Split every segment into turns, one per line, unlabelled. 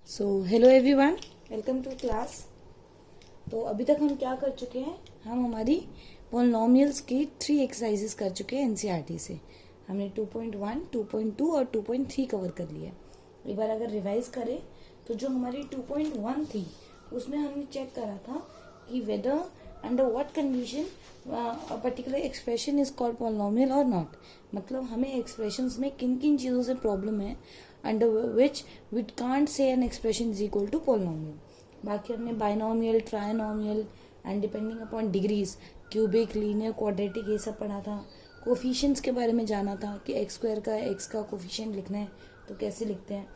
So hello everyone, welcome to class. तो अभी तक हम क्या कर चुके हैं, हम हमारी पॉलिनोमियल्स की 3 एक्सरसाइजेस कर चुके हैं एनसीईआरटी से। हमने 2.1, 2.2 और 2.3 कवर कर लिया। एक बार अगर रिवाइज करें तो जो हमारी 2.1 थी उसमें हमने चेक करा था कि whether under what condition a particular expression is called polynomial और नॉट। मतलब हमें एक्सप्रेशंस में किन किन चीज़ों से प्रॉब्लम है under which we can't say an expression is equal to polynomial. बाकी हमने binomial, trinomial and depending upon degrees, cubic, linear, quadratic, ये सब पढ़ा था। कोफिशिएंट्स के बारे में जाना था कि एक्स स्क्वायर का एक्स का कोफिशिएंट लिखना है तो कैसे लिखते हैं,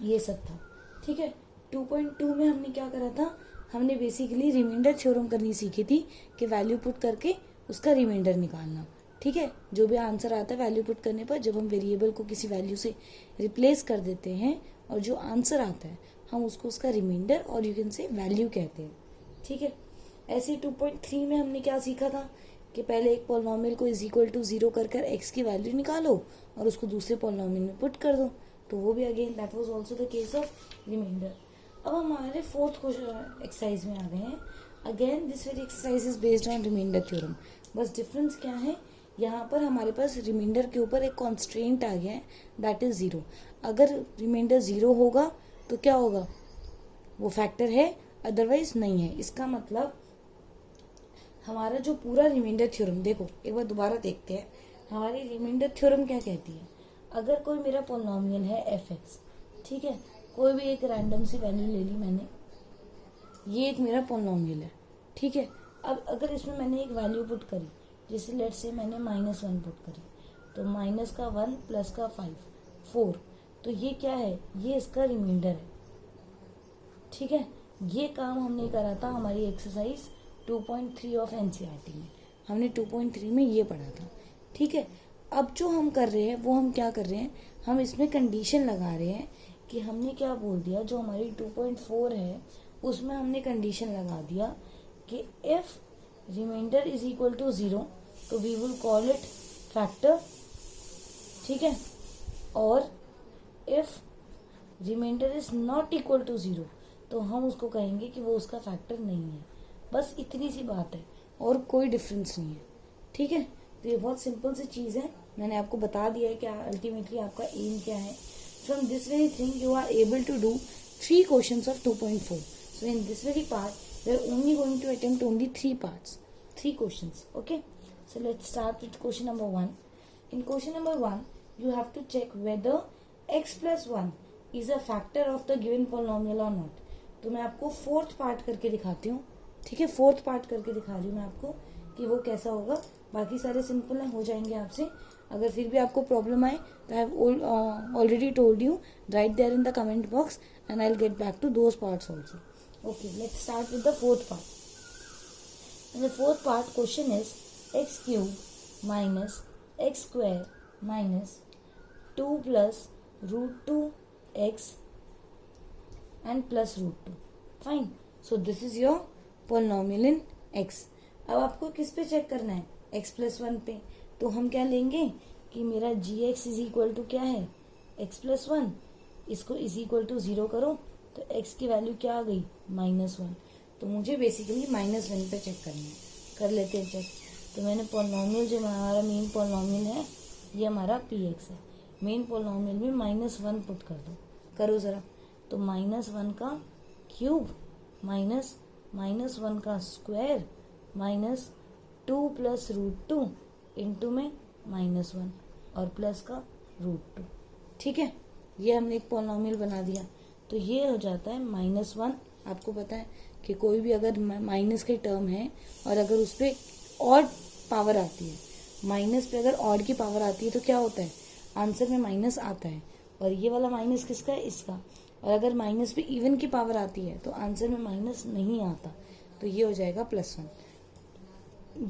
ये सब था। ठीक है। 2.2 में हमने क्या करा था, हमने बेसिकली रिमाइंडर थ्योरम करनी सीखी थी कि वैल्यू पुट करके उसका रिमाइंडर निकालना। ठीक है। जो भी आंसर आता है वैल्यू पुट करने पर, जब हम वेरिएबल को किसी वैल्यू से रिप्लेस कर देते हैं और जो आंसर आता है हम उसको उसका रिमाइंडर और यू कैन से वैल्यू कहते हैं। ठीक है। ऐसे 2.3 में हमने क्या सीखा था कि पहले एक पॉलिनोमियल को इज इक्वल टू 0 कर एक्स की वैल्यू निकालो और उसको दूसरे पॉलिनोमियल में पुट कर दो। तो वो भी again that was also the case of remainder. अब हमारे फोर्थ क्वेश्चन एक्सरसाइज में आ गए हैं। Again this very exercise is based on remainder theorem. बस डिफरेंस क्या है, यहाँ पर हमारे पास रिमाइंडर के ऊपर एक कॉन्स्ट्रेंट आ गया है, दैट इज 0। अगर रिमाइंडर 0 होगा तो क्या होगा, वो फैक्टर है, अदरवाइज नहीं है। इसका मतलब हमारा जो पूरा रिमाइंडर थ्योरम, देखो एक बार दोबारा देखते हैं, हमारी रिमाइंडर थ्योरम क्या कहती है। अगर कोई मेरा पॉलिनोमियल है एफ एक्स, ठीक है, कोई भी एक रैंडम सी वैल्यू ले ली मैंने, ये एक मेरा पॉलिनोमियल है। ठीक है। अब अगर इसमें मैंने एक वैल्यू पुट करी, जैसे लेट से मैंने -1 पुट करी, तो माइनस का 1 प्लस का 5 4, तो ये क्या है, ये इसका रिमाइंडर है। ठीक है। ये काम हमने करा था हमारी एक्सरसाइज 2.3 ऑफ एनसीईआरटी में, हमने 2.3 में ये पढ़ा था। ठीक है। अब जो हम कर रहे हैं वो हम क्या कर रहे हैं, हम इसमें कंडीशन लगा रहे हैं कि हमने क्या बोल दिया, जो हमारी 2.4 है उसमें हमने कंडीशन लगा दिया कि if remainder is equal to 0 तो we will call it factor. ठीक है। और if remainder is not equal to 0 तो हम उसको कहेंगे कि वो उसका फैक्टर नहीं है। बस इतनी सी बात है और कोई डिफरेंस नहीं है। ठीक है। तो ये बहुत सिंपल सी चीज है, मैंने आपको बता दिया है कि अल्टीमेटली आपका एम क्या है। From this very thing you are able to do 3 questions of 2.4। So in this very part we are only going to attempt only 3 parts, 3 questions. Okay, so let's start with question number 1. In question number 1 you have to check whether x plus 1 is a factor of the given polynomial or not. तो मैं आपको fourth part करके दिखाती हूँ। ठीक है, fourth part करके दिखा रही हूँ मैं आपको कि वो कैसा होगा। बाकी सारे सिंपल है, हो जाएंगे आपसे। अगर फिर भी आपको प्रॉब्लम आए तो I have already told you, write there in the comment box and I will get back to those parts also. Okay, let's start with the fourth part. In the fourth part, question is x cube minus x square minus 2 plus root 2 x and plus root 2. Fine. So this is your polynomial in x. अब आपको किस पे check करना है, x plus 1 पे। तो हम क्या लेंगे कि मेरा gx इज इक्वल टू क्या है, x plus 1, इसको इज इक्वल टू 0 करो तो x की वैल्यू क्या आ गई, -1। तो मुझे बेसिकली -1 पे चेक करना है, कर लेते हैं चेक। तो मैंने पॉलिनोमियल, जो हमारा मेन पॉलिनोमियल है ये हमारा px है, मेन पॉलिनोमियल में -1 पुट कर दो, करो ज़रा। तो -1 का क्यूब माइनस -1 का स्क्वायर माइनस 2 प्लस √2 इंटू में -1 और प्लस का √2। ठीक है, ये हमने एक पॉलिनोमियल बना दिया। तो ये हो जाता है -1। आपको पता है कि कोई भी अगर माइनस के टर्म है और अगर उस पर ऑड पावर आती है, माइनस पे अगर ऑड की पावर आती है तो क्या होता है, आंसर में माइनस आता है। और ये वाला माइनस किसका है, इसका। और अगर माइनस पे इवन की पावर आती है तो आंसर में माइनस नहीं आता, तो ये हो जाएगा +1।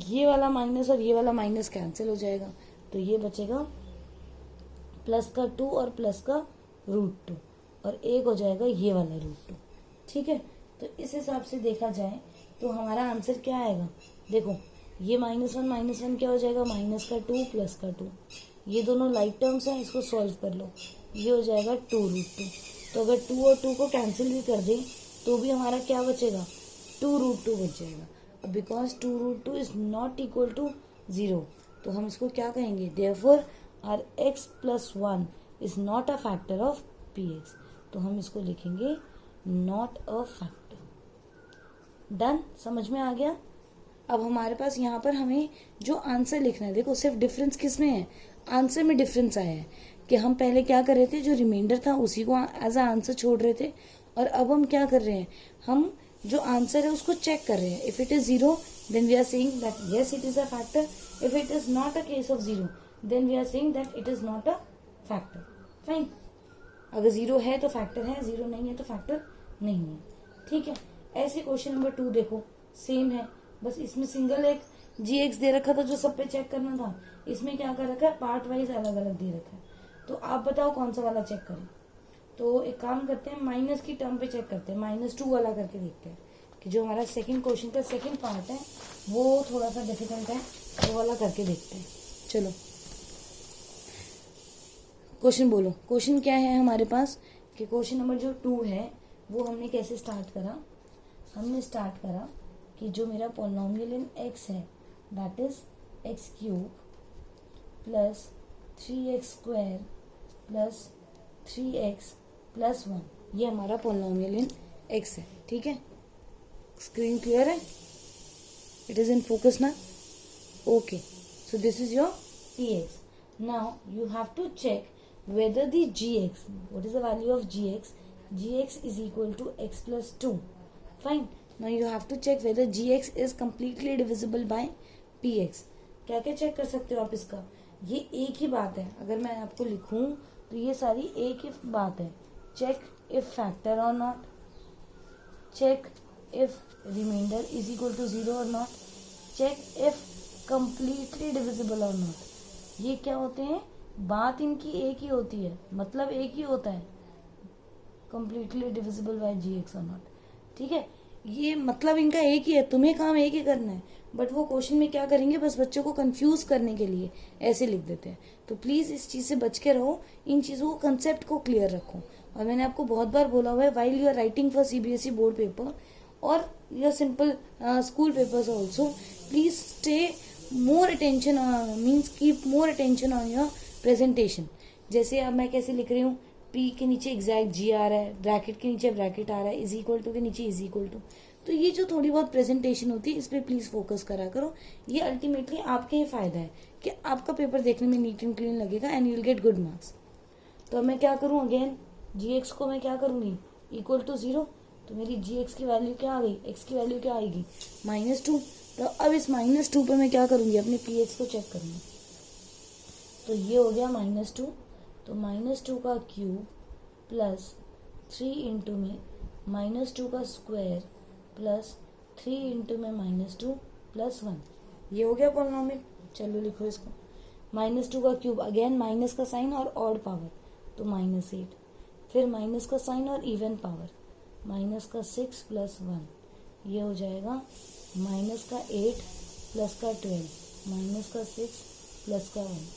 ये वाला माइनस और ये वाला माइनस कैंसिल हो जाएगा, तो ये बचेगा प्लस का 2 और प्लस का √2 और एक हो जाएगा ये वाला √2। ठीक है। तो इस हिसाब से देखा जाए तो हमारा आंसर क्या आएगा, देखो ये -1 क्या हो जाएगा, माइनस का 2 प्लस का 2, ये दोनों लाइक टर्म्स हैं, इसको सॉल्व कर लो, ये हो जाएगा 2 √2। तो अगर 2 और 2 को कैंसिल भी कर दें तो भी हमारा क्या बचेगा, 2√2 बच जाएगा। अब because 2√2 is not equal to 0, तो हम इसको क्या कहेंगे, therefore R x plus 1 is not a factor of px, तो हम इसको लिखेंगे नॉट अ फैक्टर। डन, समझ में आ गया। अब हमारे पास यहाँ पर हमें जो आंसर लिखना है, देखो सिर्फ डिफरेंस किस में है, आंसर में डिफरेंस आया है कि हम पहले क्या कर रहे थे, जो रिमाइंडर था उसी को एज अ आंसर छोड़ रहे थे, और अब हम क्या कर रहे हैं, हम जो आंसर है उसको चेक कर रहे हैं। If it is 0 then we are saying that yes it is a factor, if it is not a case of 0 then we are saying that it is not a factor. Fine, अगर 0 है तो factor है, 0 नहीं है तो factor नहीं है। ठीक है, ऐसे क्वेश्चन नंबर 2 देखो, सेम है, बस इसमें सिंगल एक gx दे रखा था जो सब पे चेक करना था, इसमें क्या कर रखा है, पार्ट वाइज अलग अलग दे रखा है। तो आप बताओ कौन सा वाला चेक करें। तो एक काम करते हैं, माइनस की टर्म पे चेक करते हैं, -2 वाला करके देखते हैं कि जो हमारा सेकंड क्वेश्चन का सेकंड पार्ट है वो थोड़ा सा डिफिकल्ट है, वो वाला करके देखते हैं। चलो क्वेश्चन बोलो, क्वेश्चन क्या है हमारे पास, कि क्वेश्चन नंबर जो 2 है वो हमने कैसे स्टार्ट करा, हमने स्टार्ट करा कि जो मेरा पॉलिनोमियल इन x है that is x³ plus 3x² plus 3x plus 1, ये हमारा पॉलिनोमियल इन x है। ठीक है, स्क्रीन क्लियर है, इट इज इन फोकस ना, okay. So this is your px. Now you have to check whether the gx, what is the value of gx, gx is equal to x plus 2. Fine. Now you have to check whether gx is completely divisible by px. क्या क्या check कर सकते हो आप इसका, ये एक ही बात है, अगर मैं आपको लिखूं तो ये सारी एक ही बात है। चेक इफ फैक्टर और not, check if remainder is equal to 0 और not, check if completely divisible और नॉट। ये क्या होते हैं, बात इनकी एक ही होती है, मतलब एक ही होता है, कंप्लीटली डिविजिबल बाय gx और नॉट। ठीक है, ये मतलब इनका एक ही है, तुम्हें काम एक ही करना है, बट वो क्वेश्चन में क्या करेंगे, बस बच्चों को कंफ्यूज करने के लिए ऐसे लिख देते हैं। तो प्लीज इस चीज से बच के रहो, इन चीजों को, कंसेप्ट को क्लियर रखो। और मैंने आपको बहुत बार बोला हुआ है, while you are writing for CBSE board paper और your simple school papers also, please stay more attention, means keep more attention on your presentation. जैसे अब मैं कैसे लिख रही हूँ, P के नीचे एग्जैक्ट G आ रहा है, ब्रैकेट के नीचे ब्रैकेट आ रहा है, इज इक्वल टू के नीचे इज इक्वल टू, तो ये जो थोड़ी बहुत प्रेजेंटेशन होती है इस पे प्लीज फोकस करा करो। ये अल्टीमेटली आपके ही फायदा है कि आपका पेपर देखने में नीट एंड क्लीन लगेगा and you will get good marks. तो अब मैं क्या करूँ, अगेन gx को मैं क्या करूँगी, इक्वल टू 0, तो मेरी gx की वैल्यू क्या आ गई, x की वैल्यू क्या आएगी, -2। तो अब इस -2 पर मैं क्या करूँगी, अपने px को चेक करूँगी। तो ये हो गया -2, तो -2 का क्यूब प्लस 3 इंटू में -2 का स्क्वायर प्लस 3 इंटू में -2 प्लस 1, ये हो गया पॉलिनोमियल। चलो लिखो इसको, -2 का क्यूब, अगेन माइनस का साइन और ऑड पावर, तो -8, फिर माइनस का साइन और इवन पावर, माइनस का 6 प्लस 1, ये हो जाएगा माइनस का 8 प्लस का 12, माइनस का 6 प्लस का 1,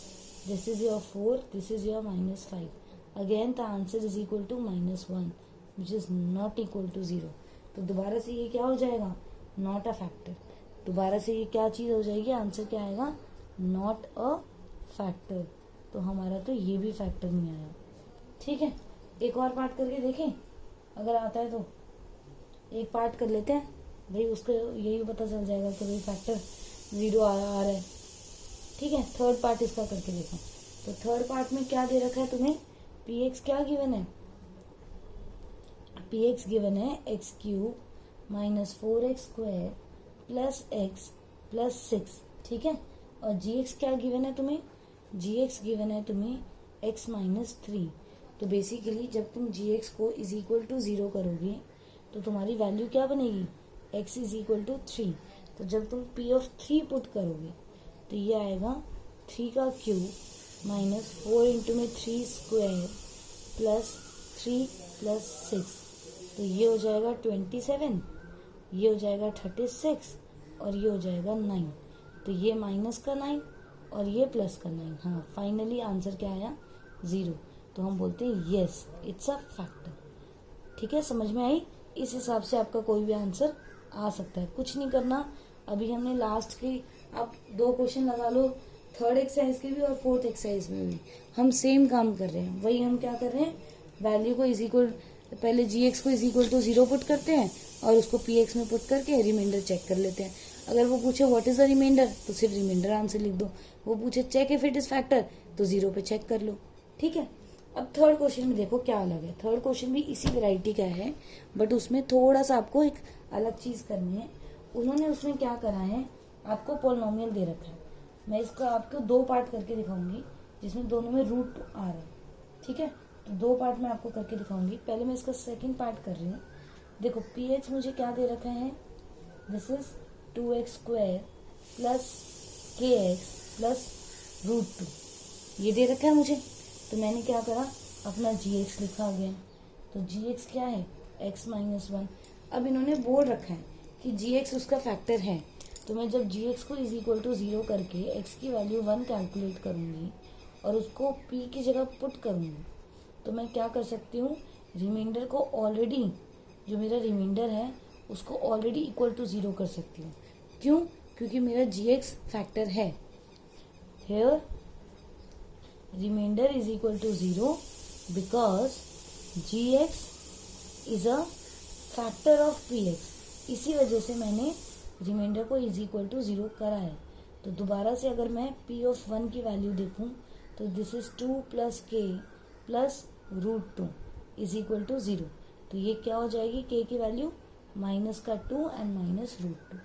this is your 4, this is your -5। Again the answer is equal to -1 which is not equal to 0। तो दोबारा से ये क्या हो जाएगा, नॉट अ फैक्टर। दोबारा से ये क्या चीज हो जाएगी, आंसर क्या आएगा, नॉट अ फैक्टर। तो हमारा तो ये भी फैक्टर नहीं आया। ठीक है, एक और पार्ट करके देखें, अगर आता है तो एक पार्ट कर लेते हैं भाई, उसको यही पता चल जाएगा कि भाई फैक्टर 0 आ रहा है। ठीक है, थर्ड पार्ट इसका करके देखो। तो थर्ड पार्ट में क्या दे रखा है तुम्हें, px क्या गिवन है, px गिवन है x³ minus 4x² plus x plus 6। ठीक है, और gx क्या गिवन है तुम्हें, gx गिवन है तुम्हें x माइनस 3। तो बेसिकली जब तुम gx को इज इक्वल टू 0 करोगे तो तुम्हारी वैल्यू क्या बनेगी, x इज इक्वल टू 3। तो जब तुम p ऑफ 3 पुट करोगे तो ये आएगा 3 का क्यूब माइनस 4 इंटू में 3 स्क्वायर प्लस 3 प्लस 6, तो ये हो जाएगा 27, ये हो जाएगा 36 और ये हो जाएगा 9। तो ये माइनस का 9 और ये प्लस का 9। हाँ, फाइनली आंसर क्या आया, 0। तो हम बोलते हैं यस इट्स अ फैक्टर। ठीक है, समझ में आई? इस हिसाब से आपका कोई भी आंसर आ सकता है, कुछ नहीं करना। अभी हमने लास्ट की आप 2 क्वेश्चन लगा लो, थर्ड एक्सरसाइज के भी और फोर्थ एक्सरसाइज में भी हम सेम काम कर रहे हैं। वही हम क्या कर रहे हैं, वैल्यू को इज इक्वल, पहले जी को इज इक्वल टू 0 पुट करते हैं और उसको पी एक्स में पुट करके रिमाइंडर चेक कर लेते हैं। अगर वो पूछे व्हाट इज द रिमाइंडर तो सिर्फ रिमाइंडर आंसर लिख दो, वो पूछे check if it is factor तो 0 पे चेक कर लो। ठीक है, अब थर्ड क्वेश्चन में देखो क्या अलग है। थर्ड क्वेश्चन भी इसी वैरायटी का है, बट उसमें थोड़ा सा आपको एक अलग चीज करनी है। उन्होंने उसमें क्या करा है, आपको पॉलिनोमियल दे रखा है। मैं इसका आपको 2 पार्ट करके दिखाऊंगी जिसमें दोनों में रूट आ रहा है। ठीक है, तो 2 पार्ट मैं आपको करके दिखाऊंगी। पहले मैं इसका सेकंड पार्ट कर रही हूँ। देखो पी एक्स मुझे क्या दे रखा है, this is 2x square plus के एक्स प्लस √2 ये दे रखा है मुझे। तो मैंने क्या करा, अपना जी लिखा गया। तो जी क्या है, x माइनस 1। अब इन्होंने बोल रखा है कि जी उसका फैक्टर है, तो मैं जब जी को इज इक्वल टू 0 करके x की वैल्यू 1 कैलकुलेट करूंगी और उसको p की जगह पुट करूंगी, तो मैं क्या कर सकती हूँ, रिमाइंडर को ऑलरेडी, जो मेरा रिमाइंडर है उसको ऑलरेडी इक्वल टू 0 कर सकती हूँ। क्यों? क्योंकि मेरा जी फैक्टर है। Here remainder is equal to 0 because G is a factor of P X. इसी वजह से मैंने रिमाइंडर को इज इक्वल टू 0 करा है। तो दोबारा से अगर मैं p ऑफ 1 की वैल्यू देखूं तो दिस इज 2 प्लस के प्लस √2 इज इक्वल टू 0। तो ये क्या हो जाएगी, k की वैल्यू माइनस का 2 एंड माइनस √2।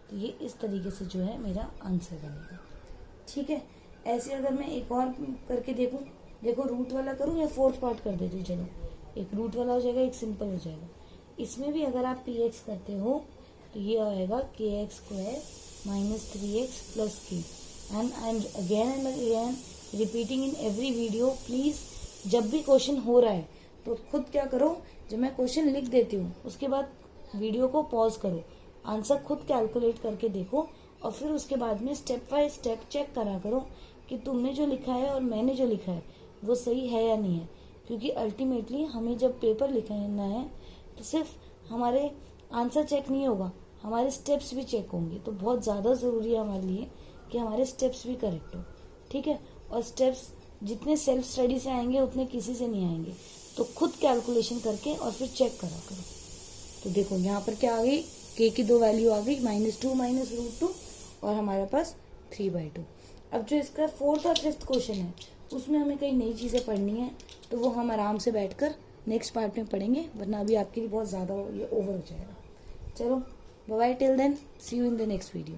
तो ये इस तरीके से जो है मेरा आंसर बनेगा। ठीक है, ऐसे अगर मैं एक और करके देखूं, देखो रूट वाला करूं या फोर्थ पार्ट कर देती हूँ। चलो, एक रूट वाला हो जाएगा, एक सिंपल हो जाएगा। इसमें भी अगर आप पी एक्स करते हो तो ये आएगा k x square minus 3x plus k. And I am again repeating in every video, please जब भी क्वेश्चन हो रहा है तो खुद क्या करो, जब मैं क्वेश्चन लिख देती हूँ उसके बाद वीडियो को पॉज करो, आंसर खुद कैलकुलेट करके देखो और फिर उसके बाद में स्टेप बाय स्टेप चेक करा करो कि तुमने जो लिखा है और मैंने जो लिखा है वो सही है या नहीं है। क्योंकि अल्टीमेटली हमें जब पेपर लिखना है तो सिर्फ हमारे आंसर चेक नहीं होगा, हमारे स्टेप्स भी चेक होंगे। तो बहुत ज़्यादा ज़रूरी है हमारे लिए कि हमारे स्टेप्स भी करेक्ट हो। ठीक है, और स्टेप्स जितने सेल्फ स्टडी से आएंगे उतने किसी से नहीं आएंगे। तो खुद कैलकुलेशन करके और फिर चेक करा करो। तो देखो यहाँ पर क्या आ गई, के की 2 वैल्यू आ गई, -2 माइनस √2 और हमारे पास 3/2। अब जो इसका फोर्थ और फिफ्थ क्वेश्चन है उसमें हमें कई नई चीज़ें पढ़नी है, तो वो हम आराम से बैठकर नेक्स्ट पार्ट में पढ़ेंगे, वरना अभी आपके लिए बहुत ज़्यादा ये ओवर हो जाएगा। चलो, bye bye, till then, see you in the next video.